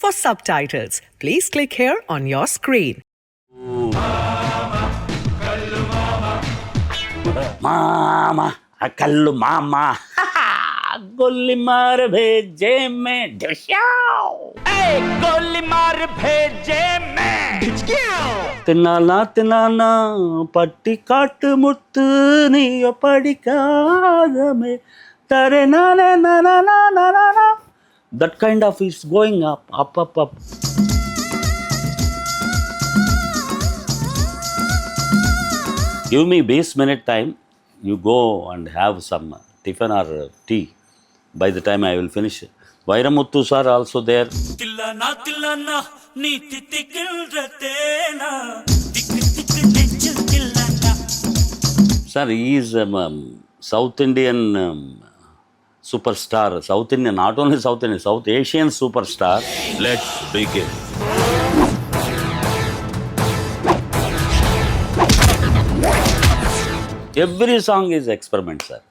For subtitles, please click here on your screen. Mama, akallu mama. गोली मार भेजे में ढिशाओ गोली मार भेजे में तिनाना तिनाना पट्टी काट मुत्त नीयो पडिकादमे तरे नाने ना ना ना ना ना that kind of is going up. Give me base minute time, you go and have some tiffin or tea. By the time I will finish, Vairamuthu sir also there. Tillana tillana neeti tikilratena tik tillana. Sir, he is South Indian superstar. South Indian, not only South Indian, South Asian superstar. Let's begin. Every song is experiment, sir.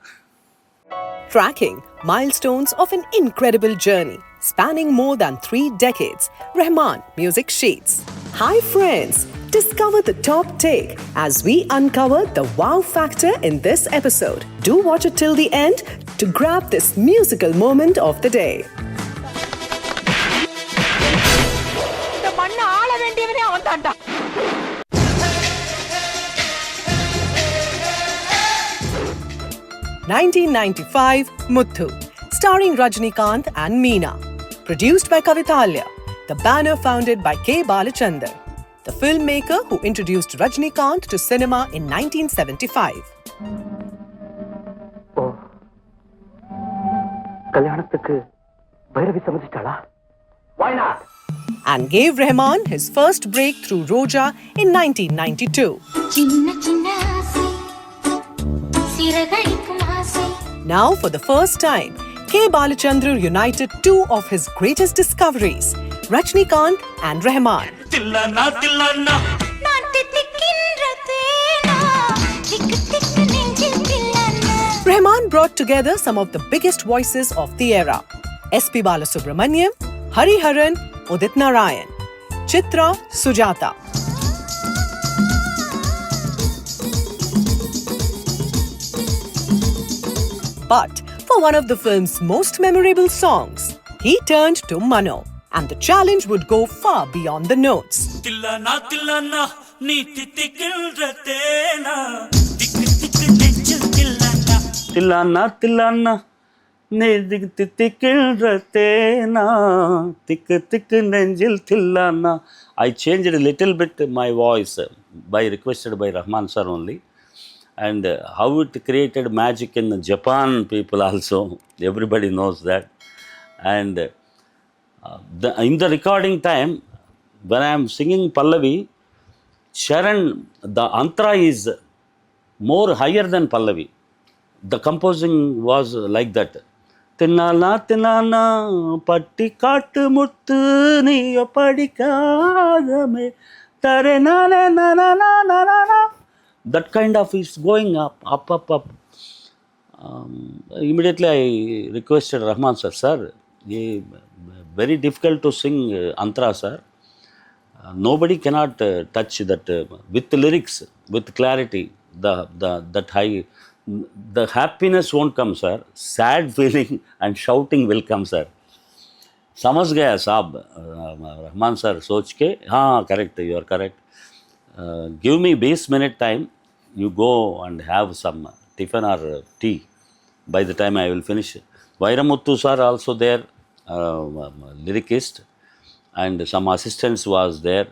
Tracking milestones of an incredible journey spanning more than 3 decades, Rahman Music Sheets. Hi friends, discover the top take as we uncover the wow factor in this episode. Do watch it till the end to grab this musical moment of the day. இந்த மண்ண ஆள வேண்டியவனே அவன்தான்டா. "1995 Muthu", starring Rajnikant and Meena. Produced by Kavithalya, the banner founded by K. Balachandar, the filmmaker who introduced Rajnikant to cinema in 1975. கல்யாணத்துக்கு Bhairavi சம்மதிச்சிட்டாளா? Why not? And gave Rahman his first break through Roja in 1992. Now, for the first time, K. Balachandar united two of his greatest discoveries, Rajnikant and Rahman. Rahman brought together some of the biggest voices of the era: S.P. Balasubramaniam, Hariharan, Udit Narayan, Chitra, Sujata. But for one of the film's most memorable songs, he turned to Mano, and the challenge would go far beyond the notes. Tillana tillana neeti tikilratena tik tillana tillana neeti tikilratena tik nenjil tillana. I changed a little bit my voice by requested by Rahman sir only. And how it created magic in Japan people also, everybody knows that. And in the recording time, when I am singing Pallavi, Sharan, the antra is more higher than Pallavi. The composing was like that. Tinnana tinnana patti kaattu muttu neeyo padikadame tare nane na na na na na. That kind of is going up. Immediately I requested Rahman sir, very difficult to sing antra, sir. Nobody cannot touch that with the lyrics, with clarity. That high, the happiness won't come, sir. Sad feeling and shouting will come, sir. समझ गया साहब Rahman sir सोच के. हाँ, correct, you are correct. Give me base minute time, you go and have some tiffin or tea. By the time I will finish, Vairamuthu sir also there, lyricist, and some assistants was there,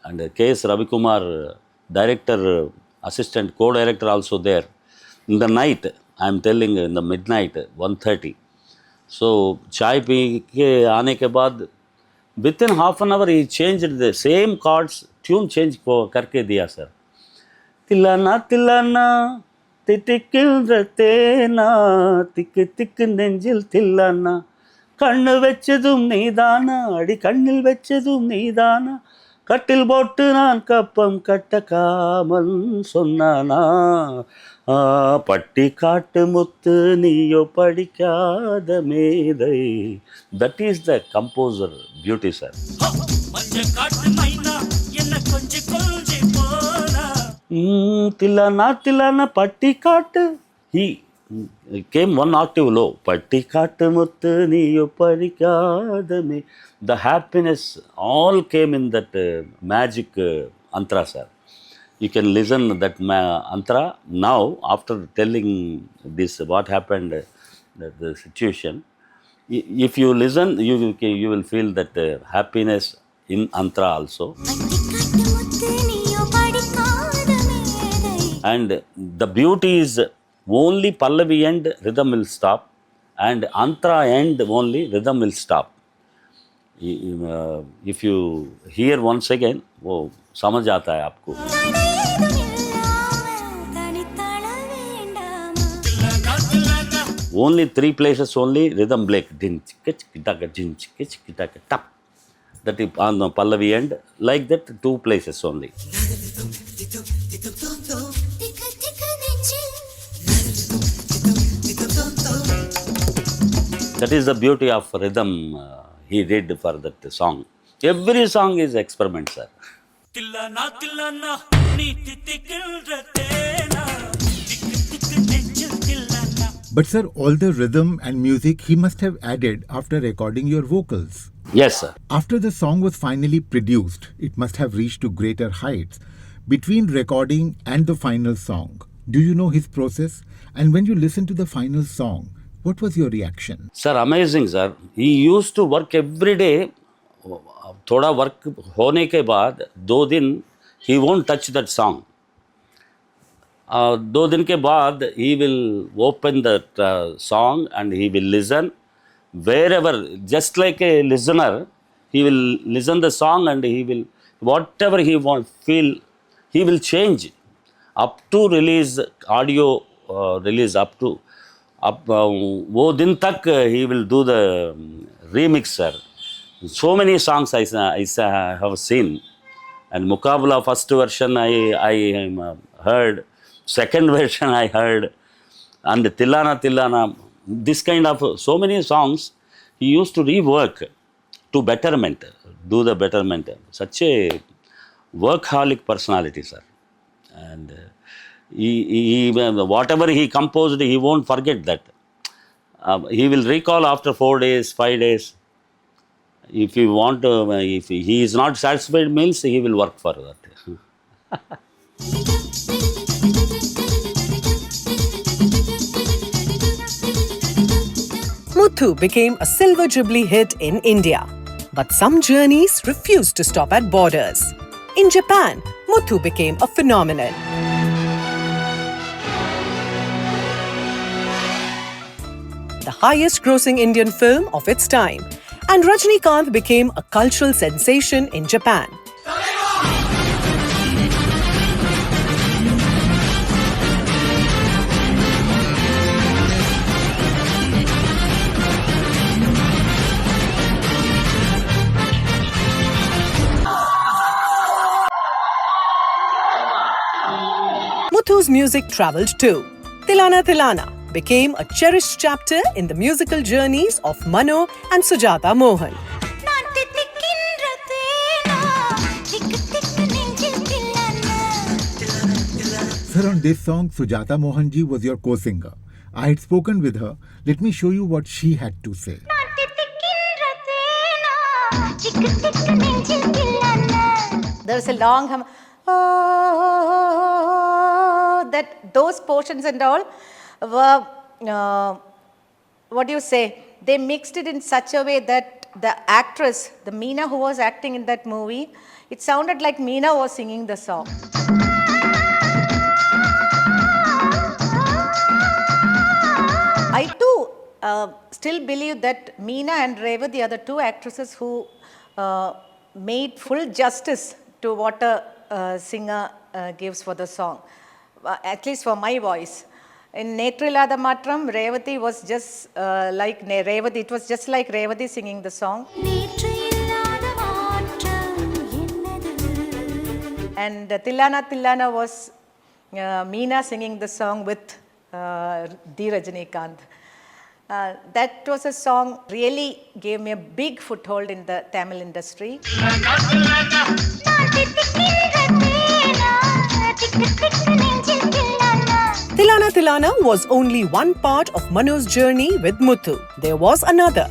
and K.S. Ravikumar, director, assistant, co-director also there. In the night, I am telling, in the midnight, 1:30. So chai pee ke aane ke baad, within half an hour he changed the same chords, tune change करके दिया sir. तिलाना तिलाना तिटिकिल्रतेना तिक तिक नेंजिल तिलाना கண்ணு வச்சதும் நீதானா அடி கண்ணில் வச்சதும் நீதானா கட்டில் போட்டு நான் கப்பம் கட்டக்காமல் சொன்னானா, பட்டி காட்டு முத்து நீயோ படிக்காத மேதை. That is the composer beauty, sir. தில்லானா தில்லானா பட்டி காட்டு. He came one octave low. பட்டி காட்டு முத்து நீயோ படிக்காதமே. The happiness all came in that magic antra, sir. You can listen that antra now after telling this what happened, the situation. If you listen, you will feel that happiness in antra also. And the beauty is only Pallavi end rhythm will stop, and Antra end only rhythm will stop. If you hear once again, वो समझ आता है आपको. Only 3 places only rhythm break. Din chik kitaka din chik kitaka tap. That is on the Pallavi end. Like that, 2 places only. That is the beauty of rhythm he did for that song. Every song is experiment, sir. But sir, all the rhythm and music he must have added after recording your vocals. Yes, sir. After the song was finally produced, it must have reached to greater heights. Between recording and the final song, do you know his process? And when you listen to the final song, what was your reaction? Sir, amazing, sir. He used to work every day. थोड़ा work होने के बाद 2 दिन he won't touch that song. 2 दिन के बाद he will open that song and he will listen wherever, just like a listener. He will listen the song and he will, whatever he want feel, he will change up to release audio release up to वो दिन तक he will do the remix, sir. So many songs I have seen, and Mukabla first version I heard, second version I heard, and Tillana Tillana, this kind of so many songs he used to rework to betterment, do the betterment. Such a workaholic personality, sir. And he whatever he composed, he won't forget that. He will recall after 4 days, 5 days. If you want to, if he is not satisfied means, he will work for that. Muthu became a silver jubilee hit in India. But some journeys refused to stop at borders. In Japan, Muthu became a phenomenon. The highest grossing Indian film of its time, and Rajinikanth became a cultural sensation in Japan. Muthu's music travelled too. Tillana Tillana became a cherished chapter in the musical journeys of Mano and Sujata Mohan. Sir, on this song, Sujata Mohan ji was your co-singer. I had spoken with her. Let me show you what she had to say. There's a long hum. Oh, that those portions and all were, what do you say? They mixed it in such a way that the actress, the Meena who was acting in that movie, it sounded like Meena was singing the song. I too still believe that Meena and Revati are the 2 actresses who made full justice to what a singer gives for the song, at least for my voice. In Netrilada Matram, Revati was just like Revati. It was just like Revati singing the song. And Tillana Tillana was Meena singing the song with D. Rajinikanth. That was a song really gave me a big foothold in the Tamil industry. Tillana Tillana was only one part of Manu's journey with Muthu. There was another.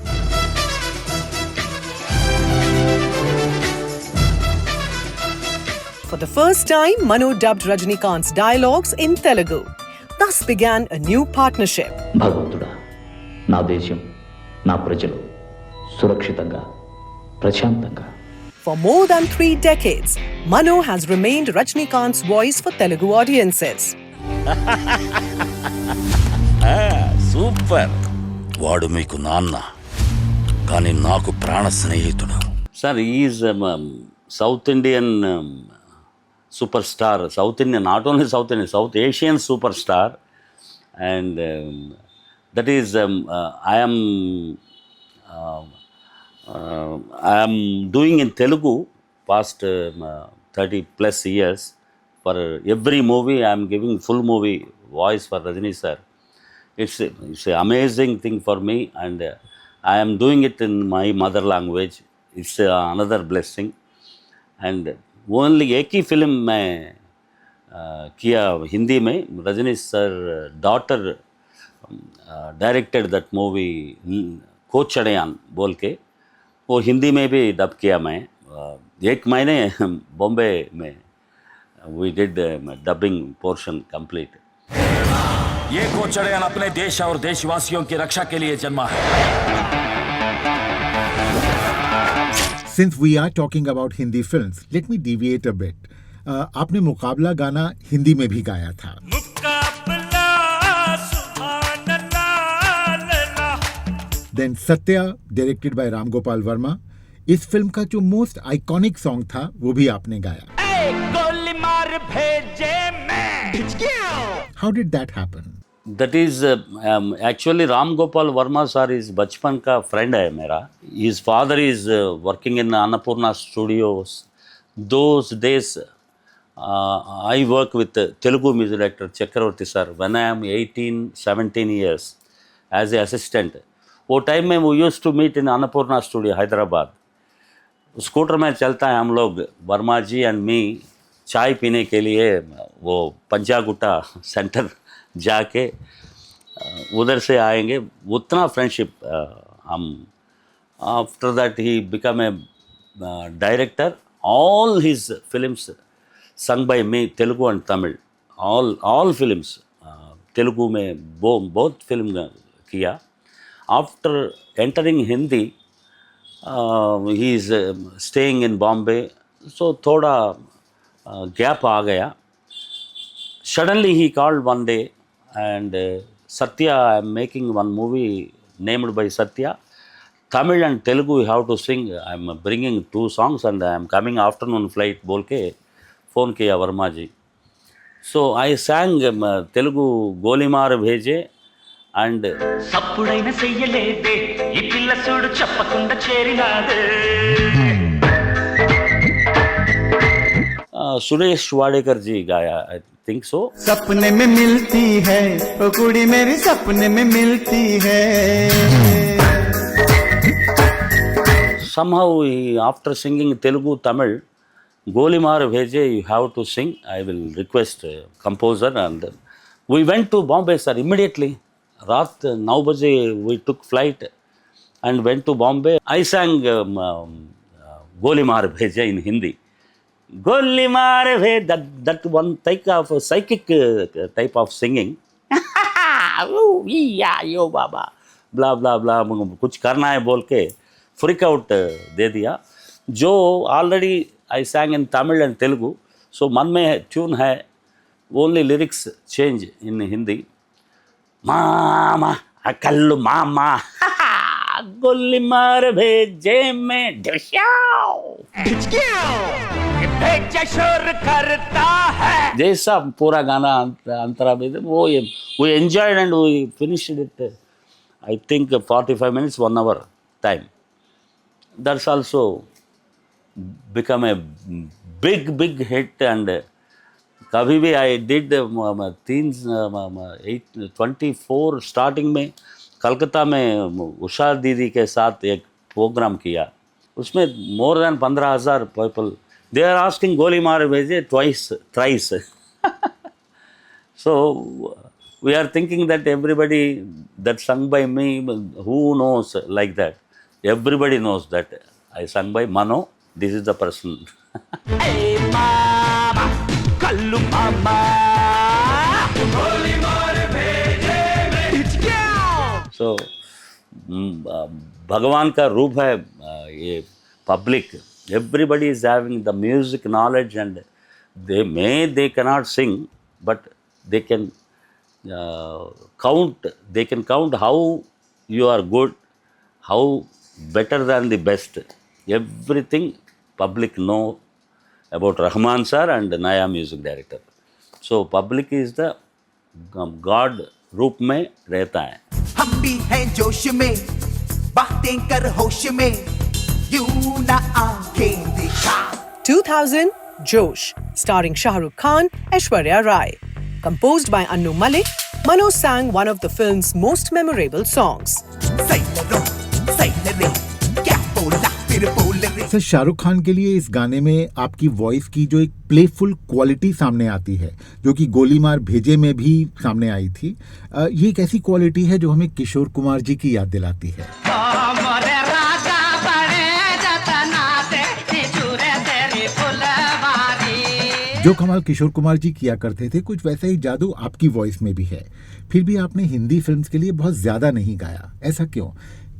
For the first time, Manu dubbed Rajinikanth's dialogues in Telugu. Thus began a new partnership. భగవంతుడా, నా దేశం, నా ప్రజలు సురక్షితంగా, ప్రశాంతంగా. For more than 3 decades, Manu has remained Rajinikanth's voice for Telugu audiences. Super. వాడు మీకు నాన్న, కానీ నాకు ప్రాణ స్నేహితుడు. Sir, he is South Indian superstar. South Indian, not only South Indian, South Asian superstar. And that is, I am doing in Telugu past 30 plus years. For every movie, I am giving full movie voice for Rajini sir. It's an amazing thing for me, and I am doing it in my mother language. It's another blessing. And only एक ही film में किया हिंदी में. Rajni sir daughter directed that movie Kochadaiiyaan बोल के, वो हिंदी में भी dub किया मैं. 1 महीने बॉम्बे में we did dubbing portion complete. ये कोचड़ियान अपने देश और देशवासियों की रक्षा के लिए जन्मा है. Since we are talking about Hindi films, let me deviate a bit. आपने मुकाबला गाना हिंदी में भी गाया था. Then Satya, directed by Ram Gopal Verma. इस फिल्म का जो मोस्ट आइकॉनिक सॉन्ग था वो भी आपने गाया. How did that happen? That is actually Ram Gopal Verma sir is बचपन का friend है मेरा. His father is working in Annapurna Studios. Those days I work with Telugu music director Chakravarti sir when I am 17 years as an assistant. वो time में वो used to meet in Annapurna Studio Hyderabad. Scooter में चलता है हम लोग, वर्मा जी and me चाय पीने के लिए वो पंजागुट्टा सेंटर जाके उधर से आएंगे. उतना फ्रेंडशिप हम. After that he become a director. All his films sung by me, Telugu and Tamil. All films Telugu में बहुत फिल्म किया. After entering Hindi he is staying in Bombay, so थोड़ा गैप आ गया. Suddenly he called one day and Satya, I am making one movie named by Satya. Tamil and Telugu you have to sing. I am bringing 2 songs and I am coming afternoon flight बोल के phone किया वर्मा जी. So I sang Telugu गोलीमार भेजे and సప్పుడైన చెయ్యలేదే ఈ పిల్ల చూడు చెప్పకుండా చేరినాదే. सुरेश वाडेकर जी गाया, I think so. सपने में मिलती है ओ कुड़ी मेरी, सपने में मिलती है. Somehow after singing Telugu, Tamil, Golimar Bheje, you have to sing. I will request composer, and we went to Bombay sir immediately. Raat 9 baje we took flight and went to Bombay. I sang Golimar Bheje in Hindi. Golimar Bheje, that one type of psychic type of singing. Yeah, yo baba, blah blah blah, कुछ करना है बोल के फ्रिक out दे दिया. जो already I sang in Tamil and Telugu, so मन में ट्यून है, only lyrics change in Hindi. मामा अकल्लु मामा गोलीमार भेजे में करता है जैसा पूरा गाना अंतरा में वो enjoyed and we finished it. I think 45 minutes 1 hour time. That's also become a big hit, and कभी भी I did 24 स्टार्टिंग में कलकत्ता में उषा दीदी के साथ एक प्रोग्राम किया, उसमें more than 15,000 people, they are asking गोली मार भेजे thrice. So we are thinking that everybody that sung by me, who knows like that? Everybody knows that I sung by Mano. This is the person. Hey mama, kallu mama. So भगवान का रूप है ये public. Everybody is having the music knowledge, and they cannot sing, but they can count. They can count how you are good, how better than the best. Everything public know about Rahman sir and Naya music director. So public is the God रूप में रहता है. हम भी हैं जोश में, बातें कर होश में, यूं ना आंखें दिखा. 2000 Josh, starring Shah Rukh Khan, Aishwarya Rai. Composed by Annu Malik, Mano sang one of the film's most memorable songs. Sir, Shahrukh Khan के लिए इस गाने में आपकी वॉइस की जो एक प्लेफुल क्वालिटी सामने आती है, जो कि गोली मार भेजे में भी सामने आई थी, ये एक ऐसी क्वालिटी है जो हमें किशोर कुमार जी की याद दिलाती है. जो कमाल किशोर कुमार जी किया करते थे, कुछ वैसा ही जादू आपकी वॉइस में भी है. फिर भी आपने हिंदी फिल्म्स के लिए बहुत ज़्यादा नहीं गाया, ऐसा क्यों?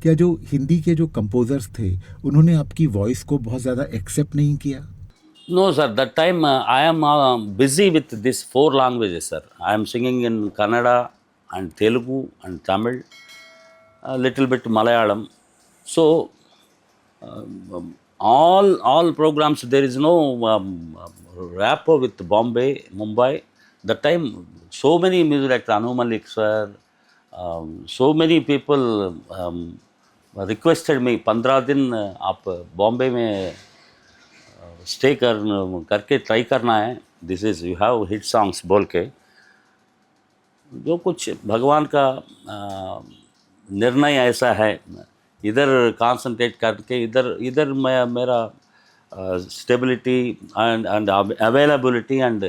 क्या जो हिंदी के जो कंपोजर्स थे उन्होंने आपकी वॉइस को बहुत ज़्यादा एक्सेप्ट नहीं किया? No sir, that time I am busy with these 4 languages sir. I am singing in Kannada and Telugu and Tamil, a little bit Malayalam. So all programs, there is no rapport with Bombay, Mumbai. That time so many music like Anu Malik sir, so many people requested me 15 दिन आप बॉम्बे में stay करके try करना है, this is you have hit songs बोल के. जो कुछ भगवान का निर्णय ऐसा है, इधर कंसंट्रेट करके इधर मैं मेरा stability and availability and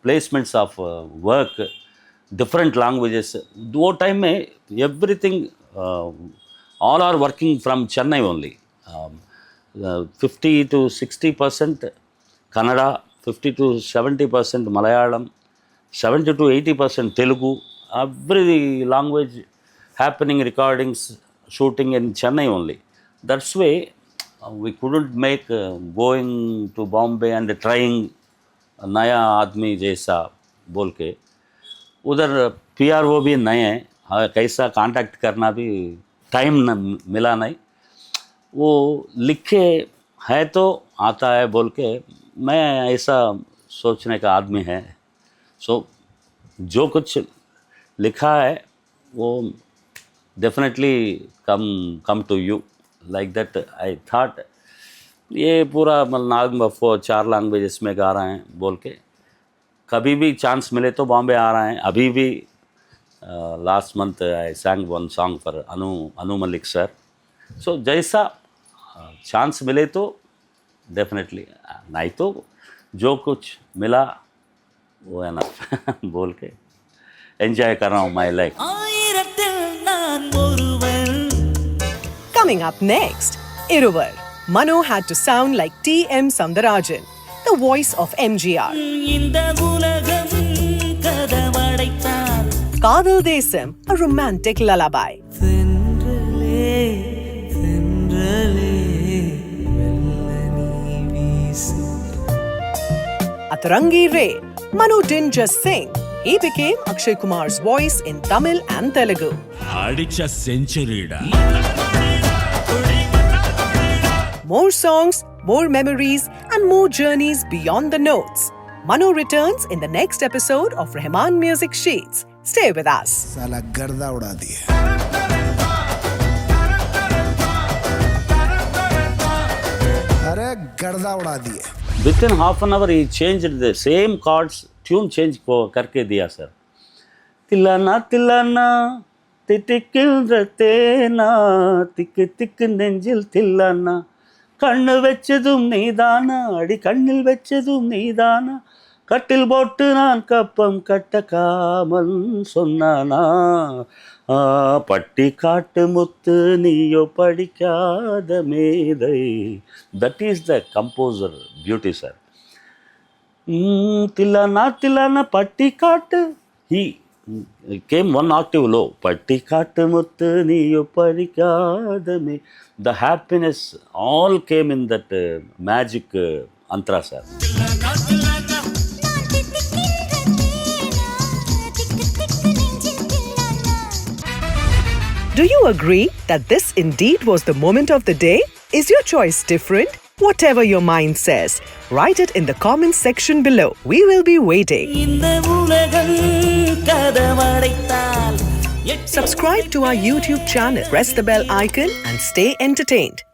placements of work different languages. वो टाइम में everything all are working from Chennai only. 50 to 60% Kannada, 50 to 70% Malayalam, 70 to 80% Telugu. Every language happening, recordings, shooting in Chennai only. That's why we couldn't make going to Bombay and trying नया आदमी जैसा बोल के. उधर PRO भी नए हैं, कैसा कांटेक्ट करना भी टाइम मिला नहीं. वो लिखे है तो आता है बोल के मैं ऐसा सोचने का आदमी है. सो जो कुछ लिखा है वो definitely come to you like that. I thought ये पूरा 4 लैंग्वेजेस में गा रहे हैं बोल के. कभी भी चांस मिले तो बॉम्बे आ रहे हैं. अभी भी last month I sang one song for Anu Malik sir. So जैसा चांस मिले तो डेफिनेटली, नहीं तो जो कुछ मिला वो है ना बोल के एंजॉय कर रहा हूँ my life. Coming up next, Iruvar. Mano had to sound like T.M. Soundarajan, the voice of MGR. Kadal Desam, a romantic lullaby. Atarangi Ray, Manu didn't just sing. He became Akshay Kumar's voice in Tamil and Telugu. More songs, more memories, and more journeys beyond the notes. Mano returns in the next episode of Rahman Music Sheets. Stay with us. साला गर्दा उड़ा दिया. गर्दा उड़ा दिए. Within half an hour he changed the same chords, tune change करके दिया sir. तिलाना तिलाना தித்திக்கின்ற தேனா திக்கு திக்கு நெஞ்சில் தில்லானா கண்ணு வச்சதும் நீதானா அடி கண்ணில் வச்சதும் நீதானா கட்டில் போட்டு நான் கப்பம் கட்டக்காமல் சொன்னானா பட்டி காட்டு முத்து நீயோ படிக்காத மேதை. That is the composer beauty sir. தில்லானா தில்லானா பட்டி காட்டு he came one octave low. பட்டி காட்டு முத்து நீயோ படிக்காதமே. The happiness all came in that magic antara sir. Do you agree that this indeed was the moment of the day? Is your choice different? Whatever your mind says, write it in the comments section below. We will be waiting. Subscribe to our YouTube channel, press the bell icon and stay entertained.